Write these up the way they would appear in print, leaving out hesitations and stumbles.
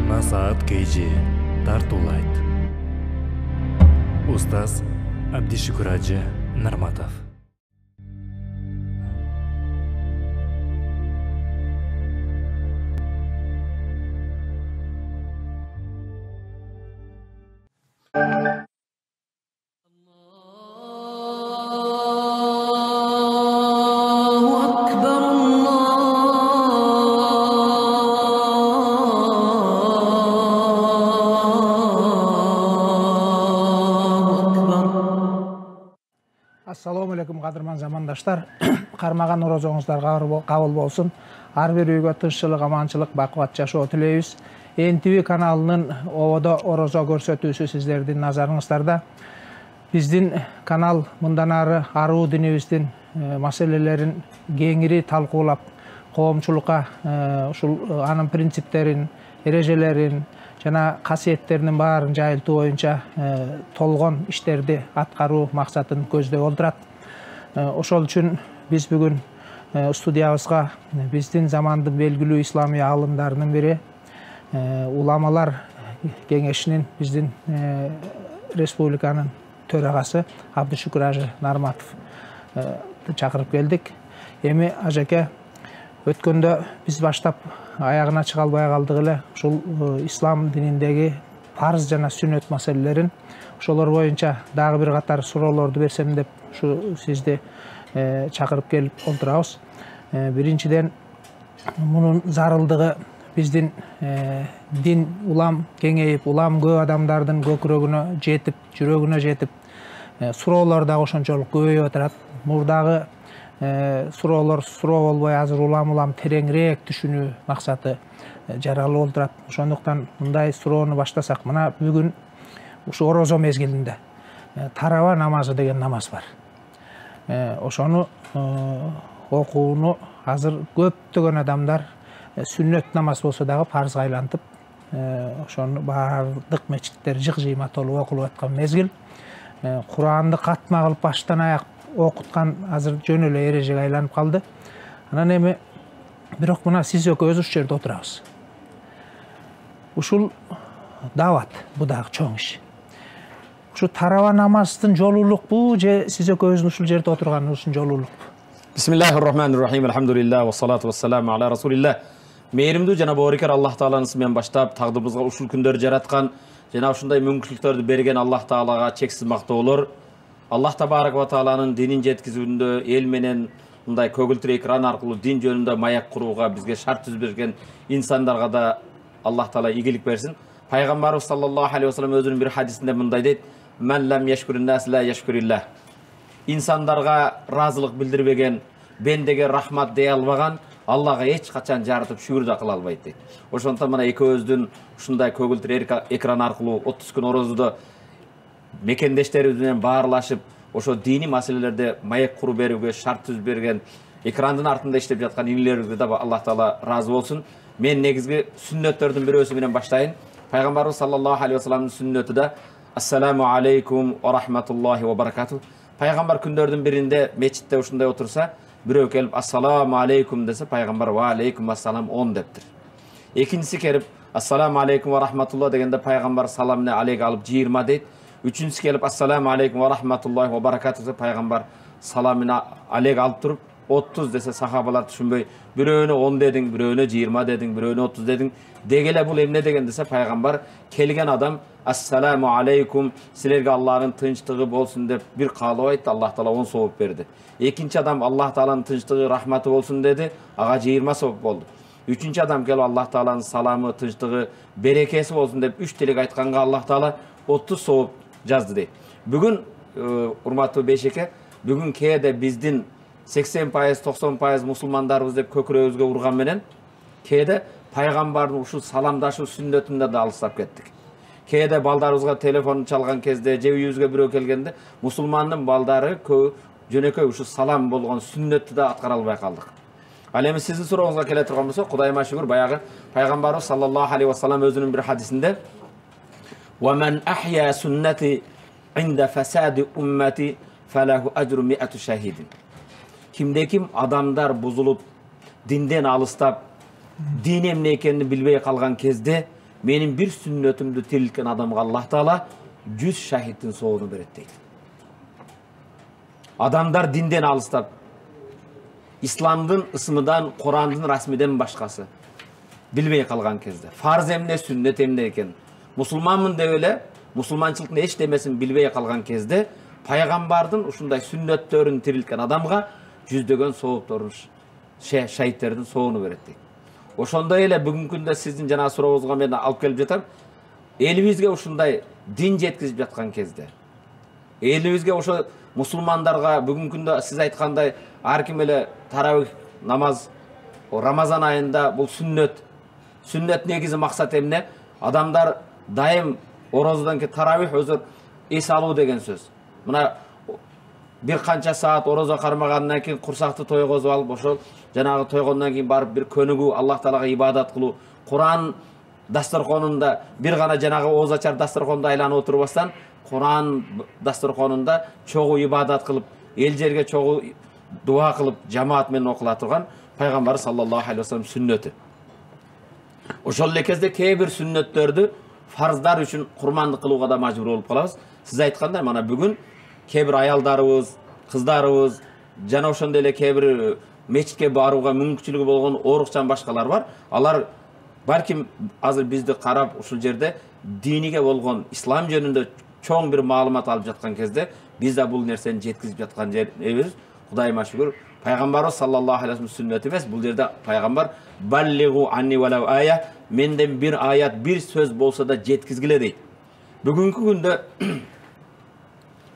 Насаат KG тартуулайт. Устаз Абдишукур Ажы Нарматов. Assalamu alaikum qadırman zamandaşlar. Qarmağan orozоңуздар qabul bolsun. Har bir үйгө тынччылык, аманчылык, бакубат жашоо тилейбиз. NTV каналынын ободо орозо көрсөтүүсү сиздердин назарыңыздарда. Биздин канал мындан ары аруу динибиздин маселелерин кеңири талкуулап, коомчулукка ушул анын принциптерин, эрежелерин жана касиеттеринин баарын жайылтуу боюнча толгон иштерди аткаруу максатын көздөп отурат. Ошол үчүн биз бүгүн студиябызга биздин замандын белгилүү исламий аалымдарынын бири уламалар кеңешинин биздин республиканын төрагасы Абдишукур Ажы Нарматов чакырып келдик. Эми ажеке өткөндө биз баштап аягына чыга албай калдык эле ушул ислам дининдеги парыз жана сүннөт маселелерин ошолор боюнча дагы бир катар суроолорду берсем деп ушу сизди чакырып келип отурабыз. Биринчиден мунун зарылдыгы биздин дин улам кеңейип, улам көп адамдардын көкүрөгүнө жетип, жүрөгүнө жетип, суроолор дагы ошончолук көбөйүп атат. Мурдагы суроо болбой азыр улам тереңирээк түшүнүү максаты жаралып отурат. Ошондуктан мындай суроону баштасак, мына бүгүн ушу орозо мезгилинде тараба намазы деген намаз бар. Ошону окууну азыр көптөгөн адамдар сүннөт намаз болсо дагы парызга айлантып, ошону баардык мечиттер жык-жыйма толуп окулуп аткан мезгил. Куранды катма кылып баштан аяк окуткан азыр жөн эле эрежеге айланып калды. Анан эми бирок мына сиз экөөбүз ушул жерде отурабыз. Ушул дават, бу дагы чоң иш. Ушу тараба намаздын жолулукпу же сиз экөөбүздүн ушул жерде отурганыбыздын жолулукпу? Бисмиллахир-рахманир-рахим. Алхамдулилlah ва салату вассаламу аля расулилlah. Мээримдүү жана боорукер Аллах Тааланын исминен баштап, тагдырыбызга ушул күндөрдү жараткан жана ушундай мүмкүнчүлүктөрдү берген Аллах Таалага чексиз мактоолор. Аллах Табарак ва Тааланын динин жеткизүүндө эл менен мындай көгүлтүр экран аркылуу дин жөнүндө маяк курууга бизге шарт түзүп берген инсандарга да Аллах Таала ийгилик берсин. Пайгамбарыбыз саллаллаху алейхи ва саллям өзүнүн бир хадисинде мындай дейт: "Мен лам яшкурун-нас ла яшкуриллах." Инсандарга разылык билдирбеген, бендеге рахмат дей албаган Аллага эч качан жарытып шүгүр да кыла албайт дейт. Ошондуктан мына экөөбүздүн ушундай көгүлтүр экран аркылуу 30 күн орозодо мекендештерибиз менен баарлашып, ошо дини маселелерде маек куруп берүүгө шарт түзүп берген экрандын артында иштеп жаткан инилерибизге да Аллах Таала ыраазы болсун. Мен негизги сүннөттөрдүн бирөөсү менен баштайын. Пайгамбарыбыз саллаллаху алейхи ва салламдын сүннөтү да "Ассаламу алейкум ва рахматуллахи ва баракату". Пайгамбар күндөрдүн биринде мечитте ушундай отурса, бирөө келип "Ассаламу алейкум" десе, пайгамбар "Ва алейкум ассалам" 10 дептир. Экинчиси келип "Ассаламу алейкум ва рахматуллах" дегенде пайгамбар саламны алейк алып 20 дейт. Үчүнчүсү келип "Ассаламу алейкум ва рахматуллахи ва баракату" десе, пайгамбар саламына алейк алып туруп 30 десе, сахабалар түшүнбөй, бирөөнө 10 дедиң, бирөөнө 20 дедиң, бирөөнө 30 дедиң. Дегеле бул эмне деген десе, пайгамбар келген адам "Ассаламу алейкум, силерге Аллахтын тынчтыгы болсун" деп бир каалоо айтты, Аллах Таала 10 сооп берди. Экинчи адам Аллах Тааланын тынчтыгы, рахматы болсун деди, ага 20 сооп болду. Үчүнчү адам келип Аллах Тааланын саламы, тынчтыгы, берекеси болсун деп 3 тилек айтканга Аллах Таала 30 сооп жазды дейт. Бүгүн урматтуу бейшеке, бүгүн кээде биздин 80%, 90% мусулмандарыбыз деп көкүрөгүбүзгө урган менен кээде пайгамбардын ушул саламдашуу сүннөтүндө да алыстап кеттик. Кээде балдарыбызга телефон чалган кезде, же үйүбүзгө бирөө келгенде мусулмандын балдары жөнөкөй ушул салам болгон сүннөттү да аткара албай калдык. Ал эми сиздин сурооңузга келе турган болсо, Кудайыма шүгүр, баягы пайгамбарыбыз саллаллаху алейхи ва саллям өзүнүн бир хадисинде "Ва-мен ахья сүннати инда фасади уммати фалаху ажру миату шахидин." Кимде ким адамдар бузулуп, динден алыстап, дин эмне экенин билбей калган кезде Benim bir sünnetimdi tiriltken adamga Allah Taala 100 şahittin soğunu berет deydi. Adamlar dinden alыстап, İslamdın ısmıdan, Kur'an'dın rasmiden başkası bilmey kalgan kezde. Farz emne, sünnet emne eken. Musulmanmın de öyle, musulmançılık ne hiç demesin bilmey kalgan kezde, paygambardın uşunday sünnetlerin tiriltken adamga yüzdөгөн soğuktorun şahitlerдің soğunu berет deydi. Ошондой эле бүгүнкү күндө сиздин жана сурооңузга мен алып келип жатам. Элибизге ушундай дин жеткизип жаткан кезде, элибизге ошо мусулмандарга бүгүнкү күндө сиз айткандай ар ким эле таравих намаз Рамазан айында бул сүннөт. Сүннөт негизи максат эмне? Адамдар дайым орозодон кийин таравих өзү эс алуу деген сөз. Мына bir kança saat oroza karmagandan keyin kursakты toygozуп алып ошол жанагы тойгондон кийин барып бир көнүгүү Аллах Таалага ибадат кылуу, Куран дасторконунда бир гана жанагы ооз ачар дасторконду айланып отурбастан Куран дасторконунда чогуу ибадат кылып, эл жерге чогуу дуа кылып, жамаат менен окула турган пайгамбар саллаллаху алейхи вассалам сүннөтү. Ошол эле кезде кээ бир сүннөттөрдү фарздар үчүн курмандык кылууга да мажбур болуп калабыз. Сиз айткандай мана бүгүн кээ бир аялдарыбыз, кыздарыбыз, жана ошондой эле кээ бир мечитке барууга мүмкүнчүлүгү болгон оорукчан башкалар бар. Алар балким азыр бизди карап ушул жерде диниге болгон ислам жөнүндө чоң бир маалымат алып жаткан кезде биз да бул нерсени жеткизип жаткан жерибиз. Кудайыма шүгүр, пайгамбарыбыз саллаллаху алейхи вассалам сүннөт эмес, бул жерде пайгамбар баллигу анни валау ая, менден бир аят, бир сөз болсо да жеткизгиле дейт. Бүгүнкү күндө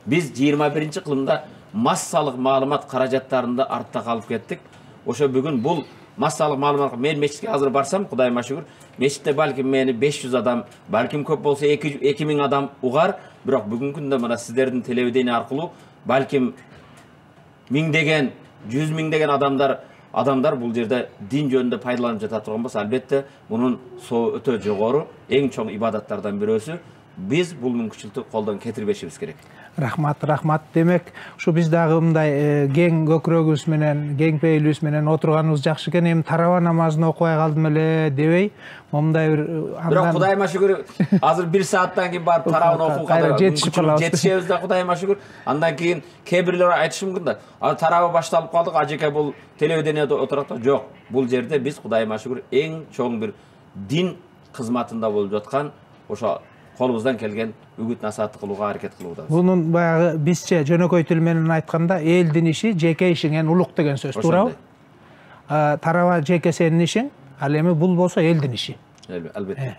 biz 21-ci kılımda massalık malumat karajatlarında artta kalıp kettik. Oşo bugün bul massalık malumat men meçitke hazır barsam Kudayıma şükür. Meçitte balkim meni 500 adam, balkim köp bolsa 2000 adam ugar. Biroq bugün күндө mana sizlerдің televideniya arkulu balkim mingdegen, 100 mingdegen adamlar bul жерде din жөнүндө пайдаланып жата турган болсо, албетте мунун соо өтө жогору, эң чоң ибадаттардан бирөөсү. Biz bul мүмкүнчүлүктү колдон кетирбешибиз керек. Рахмат демек, ушу биз дагы мындай кең көкүрөгүбүз менен, кең пейилибиз менен отурганыбыз жакшы экен. Эми тарава намазын окубай калдым эле дебей, момундай бир Бирок Кудайыма шүгүр, азыр 1 сааттан кийин барып таравын окууга жетишебиз да Кудайыма шүгүр. Андан кийин кээ бирлер айтышы мүмкүн да, тарава башталып калдык, ажеке бул телевидениеде отурат да. Жок, бул жерде биз Кудайыма шүгүр эң чоң бир дин кызматында болуп жаткан ошо колубуздан келген үгүт насаат кылууга аракет кылуудабыз. Бунун баягы бизче жөнөкөй тил менен айтканда элдин иши жеке ишиңен улук деген сөз, туурабы? Тарава жеке сенин ишиң, ал эми бул болсо элдин иши. Албетте.